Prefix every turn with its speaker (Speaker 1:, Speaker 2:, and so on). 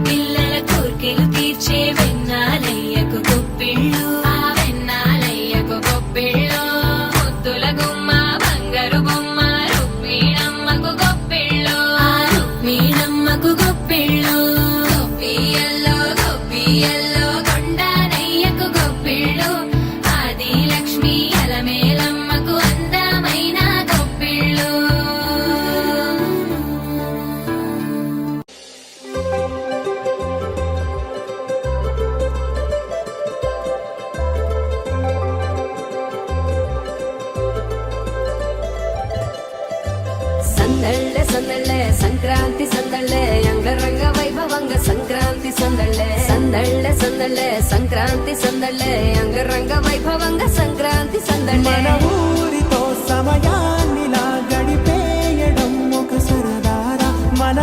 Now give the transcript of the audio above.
Speaker 1: పిల్లల కోర్కెలు తీర్చే వెన్నాలయ్యకు గొప్పిళ్ళు ఆ వెన్నాలయ్యకు గొప్పిళ్ళు ముద్దుల గుమ్మ బంగారు బొమ్మ రుక్మిణమ్మకు గొప్పిళ్ళు ఆ రుక్మిణమ్మకు గొప్పిళ్ళు గొప్పియల్లో గొప్పియల్లో కొండానయ్యకు గొప్పిళ్ళు ఆది లక్ష్మి అలమేలమ్మకు అందమైన గొప్పిళ్ళు
Speaker 2: సందళ్ళే సందళ్ళే సంక్రాంతి సందళ్ళే అంగరంగ వైభవంగ సంక్రాంతి సందళ్ళే సందళ్ళే సందళ్ళే సంక్రాంతి సందళ్ళే అంగరంగ వైభవంగ సంక్రాంతి సందళ్ళే
Speaker 3: మన ఊరితో సమయాన్నిలా గడిపేయడం ఒక సరదారా మన